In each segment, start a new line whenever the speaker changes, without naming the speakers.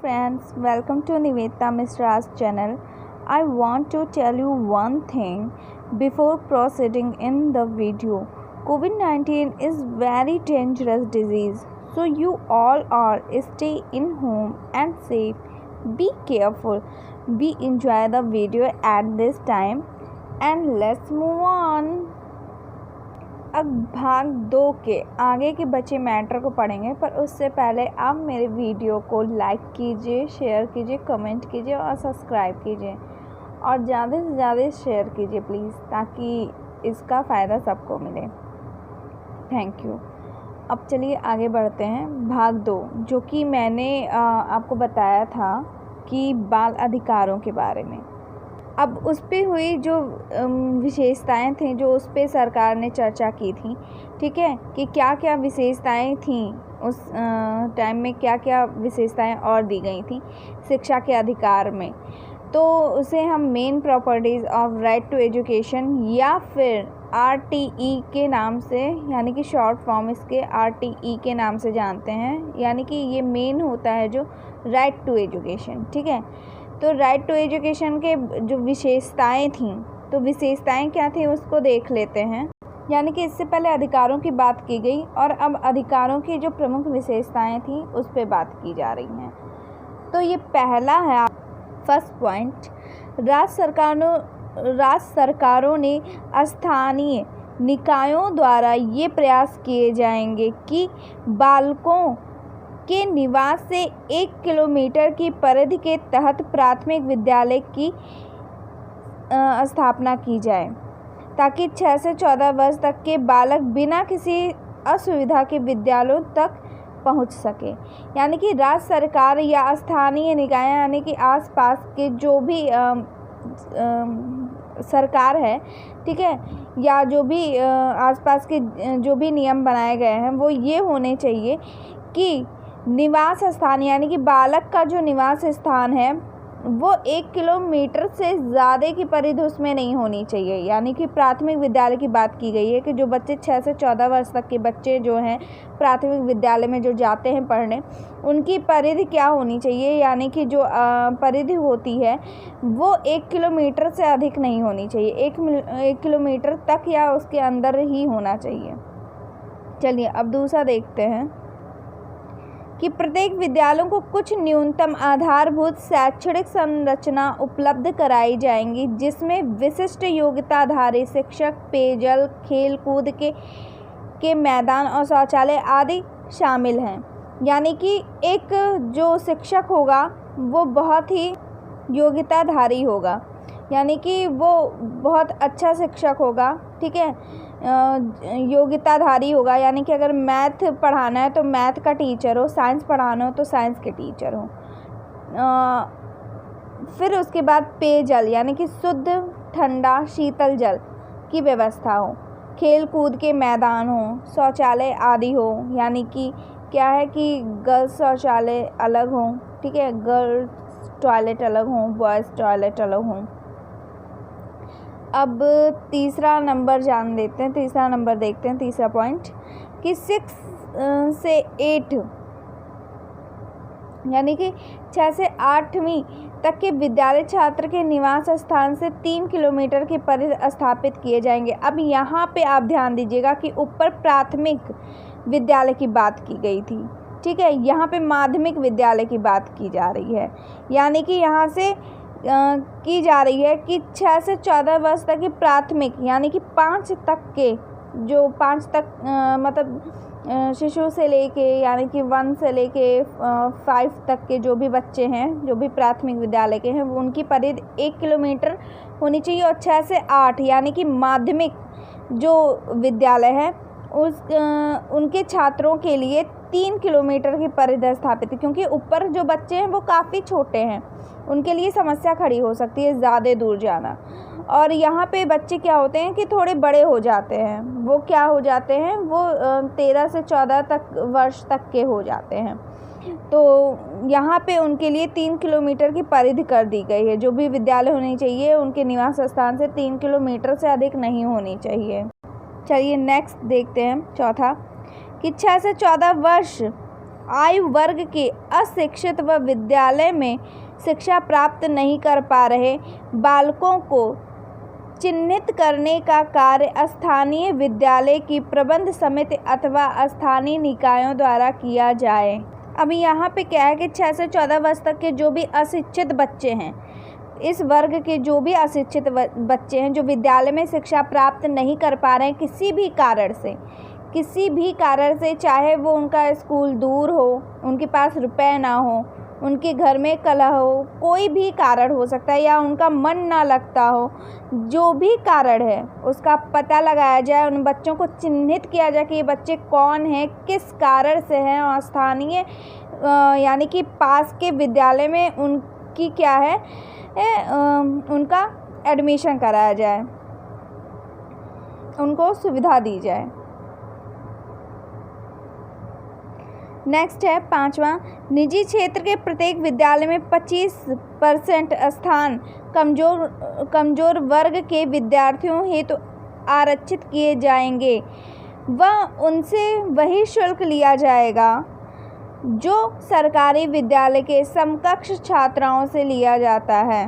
friends, welcome to Nivedita Misra's channel. I want to tell you one thing before proceeding in the video. COVID-19 is very dangerous disease, so you all are stay in home and safe. Be careful. We enjoy the video at this time and let's move on. अब भाग 2 के आगे के बचे matter को पढ़ेंगे, पर उससे पहले आप मेरे वीडियो को लाइक कीजिए, शेयर कीजिए, कमेंट कीजिए और सब्सक्राइब कीजिए और ज़्यादा से ज़्यादा शेयर कीजिए प्लीज़, ताकि इसका फ़ायदा सबको मिले। Thank you. अब चलिए आगे बढ़ते हैं। भाग 2, जो कि मैंने आपको बताया था कि बाल अधिकारों के बारे में। अब उस पर हुई जो विशेषताएं थी, जो उस पर सरकार ने चर्चा की थी, ठीक है, कि क्या क्या विशेषताएं थी उस टाइम में, क्या क्या विशेषताएं और दी गई थी शिक्षा के अधिकार में। तो उसे हम main properties of right to education या फिर RTE के नाम से, यानी कि शॉर्ट फॉर्म इसके RTE के नाम से जानते हैं, यानी कि ये मेन होता है जो राइट टू एजुकेशन, ठीक है। तो राइट टू एजुकेशन के जो विशेषताएं थीं, तो विशेषताएं क्या थी उसको देख लेते हैं। यानी कि इससे पहले अधिकारों की बात की गई और अब अधिकारों की जो प्रमुख विशेषताएं थीं उस पर बात की जा रही हैं। तो ये पहला है, फर्स्ट पॉइंट, राज्य सरकारों ने स्थानीय निकायों द्वारा ये प्रयास किए जाएंगे कि बालकों के निवास से 1 किलोमीटर की परिधि के तहत प्राथमिक विद्यालय की स्थापना की जाए, ताकि 6 से 14 वर्ष तक के बालक बिना किसी असुविधा के विद्यालयों तक पहुंच सके। यानी कि राज्य सरकार या स्थानीय निकाय, यानी कि आसपास के जो भी सरकार है, ठीक है, या जो भी आसपास के जो भी नियम बनाए गए हैं वो ये होने चाहिए कि निवास स्थान, यानी कि बालक का जो निवास स्थान है वो 1 किलोमीटर से ज़्यादा की परिधि उसमें नहीं होनी चाहिए। यानी कि प्राथमिक विद्यालय की बात की गई है कि जो बच्चे 6 से 14 वर्ष तक के बच्चे जो हैं प्राथमिक विद्यालय में जो जाते हैं पढ़ने, उनकी परिधि क्या होनी चाहिए, यानी कि जो परिधि होती है वो 1 किलोमीटर से अधिक नहीं होनी चाहिए, 1 किलोमीटर तक या उसके अंदर ही होना चाहिए। चलिए अब दूसरा देखते हैं कि प्रत्येक विद्यालयों को कुछ न्यूनतम आधारभूत शैक्षणिक संरचना उपलब्ध कराई जाएंगी, जिसमें विशिष्ट योग्यता आधारित शिक्षक, पेयजल, खेल कूद के मैदान और शौचालय आदि शामिल हैं। यानी कि एक जो शिक्षक होगा वो बहुत ही योग्यताधारी होगा, यानी कि वो बहुत अच्छा शिक्षक होगा, ठीक है, योग्यताधारी होगा। यानी कि अगर मैथ पढ़ाना है तो मैथ का टीचर हो, साइंस पढ़ाना हो तो साइंस के टीचर हो। फिर उसके बाद पेयजल, यानी कि शुद्ध ठंडा शीतल जल की व्यवस्था हो, खेल कूद के मैदान हो, शौचालय आदि हो, यानी कि क्या है कि गर्ल्स शौचालय अलग हो, ठीक है, गर्ल्स टॉयलेट अलग हो, बॉयज़ टॉयलेट अलग हो। अब तीसरा नंबर जान लेते हैं, तीसरा नंबर देखते हैं, तीसरा पॉइंट कि 6 से 8, यानी कि 6 से 8वीं तक के विद्यालय छात्र के निवास स्थान से 3 किलोमीटर की परिधि स्थापित किए जाएंगे। अब यहाँ पे आप ध्यान दीजिएगा कि ऊपर प्राथमिक विद्यालय की बात की गई थी, ठीक है, यहाँ पे माध्यमिक विद्यालय की बात की जा रही है। यानी कि यहाँ से की जा रही है कि 6 से 14 वर्ष तक की प्राथमिक, यानी कि 5 तक के, जो 5 तक मतलब शिशु से लेके, यानी कि 1 से लेके 5 तक के जो भी बच्चे हैं, जो भी प्राथमिक विद्यालय के हैं, वो उनकी परिधि 1 किलोमीटर होनी चाहिए। और 6 से 8 यानी कि माध्यमिक जो विद्यालय है उनके छात्रों के लिए 3 किलोमीटर की परिधि स्थापित है, क्योंकि ऊपर जो बच्चे हैं वो काफ़ी छोटे हैं, उनके लिए समस्या खड़ी हो सकती है ज़्यादा दूर जाना। और यहाँ पे बच्चे क्या होते हैं कि थोड़े बड़े हो जाते हैं, वो क्या हो जाते हैं, वो 13 से 14 वर्ष तक के हो जाते हैं। तो यहाँ पे उनके लिए 3 किलोमीटर की परिधि कर दी गई है। जो भी विद्यालय होनी चाहिए उनके निवास स्थान से 3 किलोमीटर से अधिक नहीं होनी चाहिए। चलिए नेक्स्ट देखते हैं, चौथा, कि 6 से 14 वर्ष आयु वर्ग के अशिक्षित व विद्यालय में शिक्षा प्राप्त नहीं कर पा रहे बालकों को चिन्हित करने का कार्य स्थानीय विद्यालय की प्रबंध समिति अथवा स्थानीय निकायों द्वारा किया जाए। अभी यहाँ पे क्या है कि 6 से 14 वर्ष तक के जो भी अशिक्षित बच्चे हैं, इस वर्ग के जो भी अशिक्षित बच्चे हैं जो विद्यालय में शिक्षा प्राप्त नहीं कर पा रहे हैं किसी भी कारण से, चाहे वो उनका स्कूल दूर हो, उनके पास रुपए ना हो, उनके घर में कलह हो, कोई भी कारण हो सकता है, या उनका मन ना लगता हो, जो भी कारण है उसका पता लगाया जाए, उन बच्चों को चिन्हित किया जाए कि ये बच्चे कौन हैं, किस कारण से हैं, और स्थानीय यानी कि पास के विद्यालय में उनकी क्या है उनका एडमिशन कराया जाए, उनको सुविधा दी जाए। नेक्स्ट है 5वां, निजी क्षेत्र के प्रत्येक विद्यालय में 25% स्थान कमजोर वर्ग के विद्यार्थियों हेतु आरक्षित किए जाएंगे व उनसे वही शुल्क लिया जाएगा जो सरकारी विद्यालय के समकक्ष छात्राओं से लिया जाता है।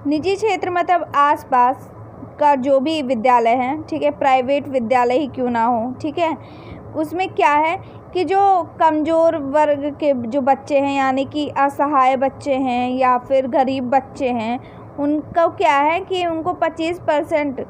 निजी क्षेत्र मतलब आसपास का जो भी विद्यालय है, ठीक है, प्राइवेट विद्यालय ही क्यों ना हो, ठीक है, उसमें क्या है कि जो कमज़ोर वर्ग के जो बच्चे हैं यानी कि असहाय बच्चे हैं या फिर गरीब बच्चे हैं, उनको क्या है कि उनको 25%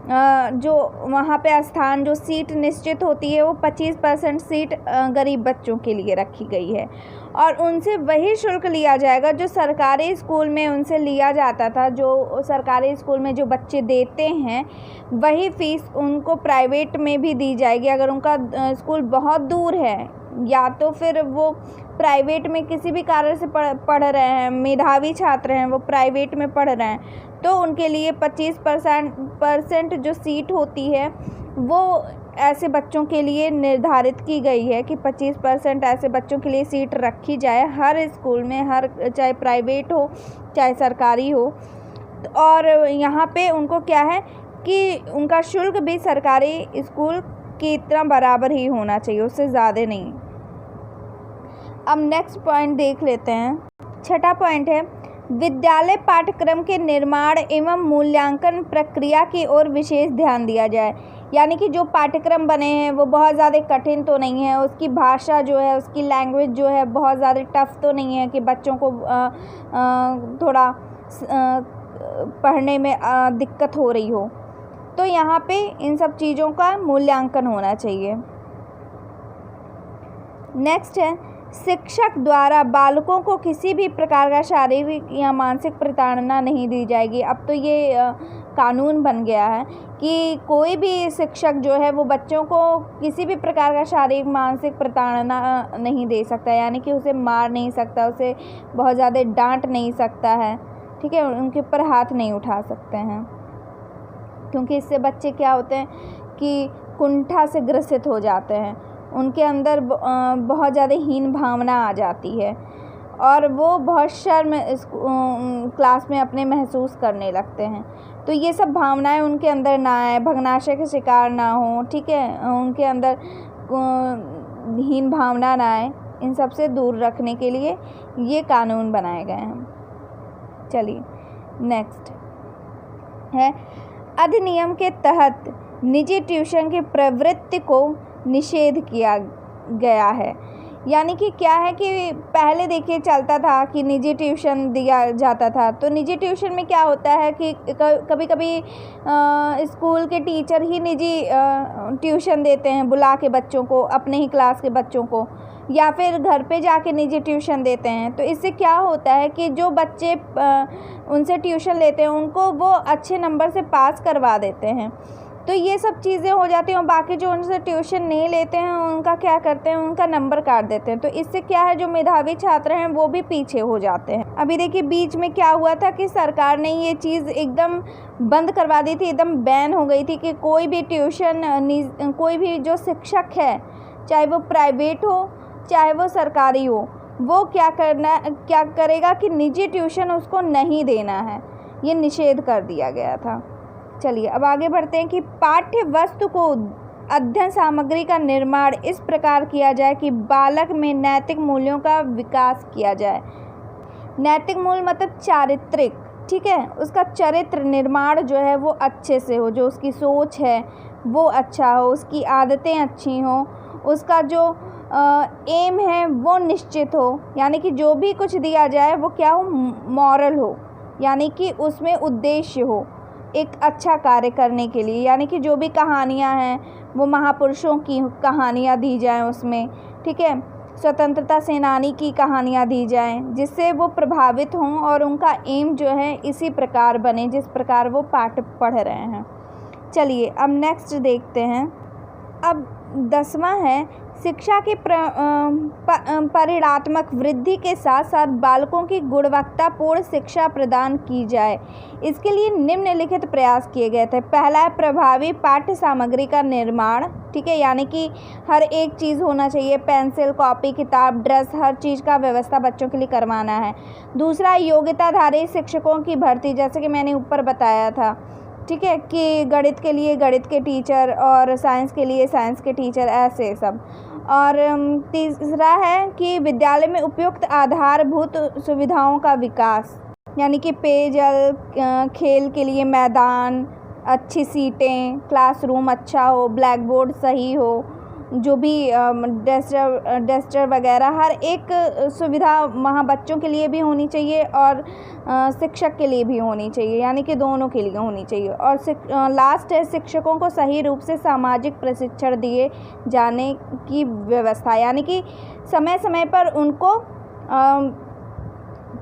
जो वहाँ पे स्थान जो सीट निश्चित होती है वो 25% सीट गरीब बच्चों के लिए रखी गई है और उनसे वही शुल्क लिया जाएगा जो सरकारी स्कूल में उनसे लिया जाता था। जो सरकारी स्कूल में जो बच्चे देते हैं वही फ़ीस उनको प्राइवेट में भी दी जाएगी। अगर उनका स्कूल बहुत दूर है या तो फिर वो प्राइवेट में किसी भी कारण से पढ़ रहे हैं, मेधावी छात्र हैं, वो प्राइवेट में पढ़ रहे हैं, तो उनके लिए 25% जो सीट होती है वो ऐसे बच्चों के लिए निर्धारित की गई है कि 25% ऐसे बच्चों के लिए सीट रखी जाए हर स्कूल में, हर चाहे प्राइवेट हो चाहे सरकारी हो। और यहाँ पे उनको क्या है कि उनका शुल्क भी सरकारी स्कूल की तरह बराबर ही होना चाहिए, उससे ज़्यादा नहीं। अब नेक्स्ट पॉइंट देख लेते हैं। 6वां पॉइंट है विद्यालय पाठ्यक्रम के निर्माण एवं मूल्यांकन प्रक्रिया की ओर विशेष ध्यान दिया जाए। यानी कि जो पाठ्यक्रम बने हैं वो बहुत ज़्यादा कठिन तो नहीं है, उसकी भाषा जो है, उसकी लैंग्वेज जो है बहुत ज़्यादा टफ तो नहीं है कि बच्चों को थोड़ा पढ़ने में दिक्कत हो रही हो। तो यहाँ पे इन सब चीज़ों का मूल्यांकन होना चाहिए। नेक्स्ट है शिक्षक द्वारा बालकों को किसी भी प्रकार का शारीरिक या मानसिक प्रताड़ना नहीं दी जाएगी। अब तो ये कानून बन गया है कि कोई भी शिक्षक जो है वो बच्चों को किसी भी प्रकार का शारीरिक मानसिक प्रताड़ना नहीं दे सकता, यानी कि उसे मार नहीं सकता, उसे बहुत ज़्यादा डांट नहीं सकता है, ठीक है, उनके ऊपर हाथ नहीं उठा सकते हैं, क्योंकि इससे बच्चे क्या होते हैं कि कुंठा से ग्रसित हो जाते हैं, उनके अंदर बहुत ज़्यादा हीन भावना आ जाती है और वो बहुत शर्म इस क्लास में अपने महसूस करने लगते हैं। तो ये सब भावनाएं उनके अंदर ना आए, भग्नाशय के शिकार ना हो, ठीक है, उनके अंदर हीन भावना ना आए, इन सब से दूर रखने के लिए ये कानून बनाए गए हैं। चलिए नेक्स्ट है अधिनियम के तहत निजी ट्यूशन की प्रवृत्ति को निषेध किया गया है। यानी कि क्या है कि पहले देखिए चलता था कि निजी ट्यूशन दिया जाता था, तो निजी ट्यूशन में क्या होता है कि कभी कभी स्कूल के टीचर ही निजी ट्यूशन देते हैं बुला के बच्चों को, अपने ही क्लास के बच्चों को, या फिर घर पे जाके निजी ट्यूशन देते हैं। तो इससे क्या होता है कि जो बच्चे उनसे ट्यूशन लेते हैं उनको वो अच्छे नंबर से पास करवा देते हैं। तो ये सब चीज़ें हो जाती हैं और बाकी जो उनसे ट्यूशन नहीं लेते हैं उनका क्या करते हैं, उनका नंबर काट देते हैं। तो इससे क्या है, जो मेधावी छात्र हैं वो भी पीछे हो जाते हैं। अभी देखिए बीच में क्या हुआ था कि सरकार ने ये चीज़ एकदम बंद करवा दी थी, एकदम बैन हो गई थी कि कोई भी ट्यूशन, कोई भी जो शिक्षक है, चाहे वो प्राइवेट हो चाहे वो सरकारी हो, वो क्या करेगा कि निजी ट्यूशन उसको नहीं देना है, ये निषेध कर दिया गया था। चलिए अब आगे बढ़ते हैं कि पाठ्य वस्तु को अध्ययन सामग्री का निर्माण इस प्रकार किया जाए कि बालक में नैतिक मूल्यों का विकास किया जाए। नैतिक मूल्य मतलब चारित्रिक, ठीक है, उसका चरित्र निर्माण जो है वो अच्छे से हो, जो उसकी सोच है वो अच्छा हो, उसकी आदतें अच्छी हों, उसका जो एम है वो निश्चित हो, यानी कि जो भी कुछ दिया जाए वो क्या हो, मॉरल हो, यानी कि उसमें उद्देश्य हो एक अच्छा कार्य करने के लिए। यानी कि जो भी कहानियाँ हैं वो महापुरुषों की कहानियाँ दी जाएं उसमें, ठीक है, स्वतंत्रता सेनानी की कहानियाँ दी जाएं, जिससे वो प्रभावित हों और उनका एम जो है इसी प्रकार बने जिस प्रकार वो पाठ पढ़ रहे हैं। चलिए अब नेक्स्ट देखते हैं। अब 10वां है, शिक्षा की परिणात्मक वृद्धि के साथ साथ बालकों की गुणवत्तापूर्ण शिक्षा प्रदान की जाए। इसके लिए निम्नलिखित प्रयास किए गए थे। पहला है प्रभावी पाठ्य सामग्री का निर्माण, ठीक है, यानी कि हर एक चीज़ होना चाहिए, पेंसिल, कॉपी, किताब, ड्रेस, हर चीज़ का व्यवस्था बच्चों के लिए करवाना है। दूसरा, योग्यताधारी शिक्षकों की भर्ती, जैसे कि मैंने ऊपर बताया था, ठीक है, कि गणित के लिए गणित के टीचर और साइंस के लिए साइंस के टीचर, ऐसे सब। और तीसरा है कि विद्यालय में उपयुक्त आधारभूत सुविधाओं का विकास, यानी कि पेयजल, खेल के लिए मैदान, अच्छी सीटें, क्लासरूम अच्छा हो, ब्लैक बोर्ड सही हो, जो भी डस्टर वगैरह हर एक सुविधा वहाँ बच्चों के लिए भी होनी चाहिए और शिक्षक के लिए भी होनी चाहिए, यानी कि दोनों के लिए होनी चाहिए। और लास्ट है, शिक्षकों को सही रूप से सामाजिक प्रशिक्षण दिए जाने की व्यवस्था, यानी कि समय समय पर उनको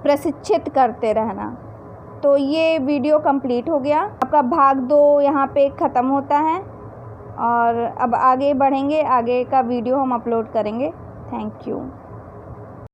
प्रशिक्षित करते रहना। तो ये वीडियो कंप्लीट हो गया, आपका भाग 2 यहाँ पे ख़त्म होता है और अब आगे बढ़ेंगे, आगे का वीडियो हम अपलोड करेंगे। Thank you.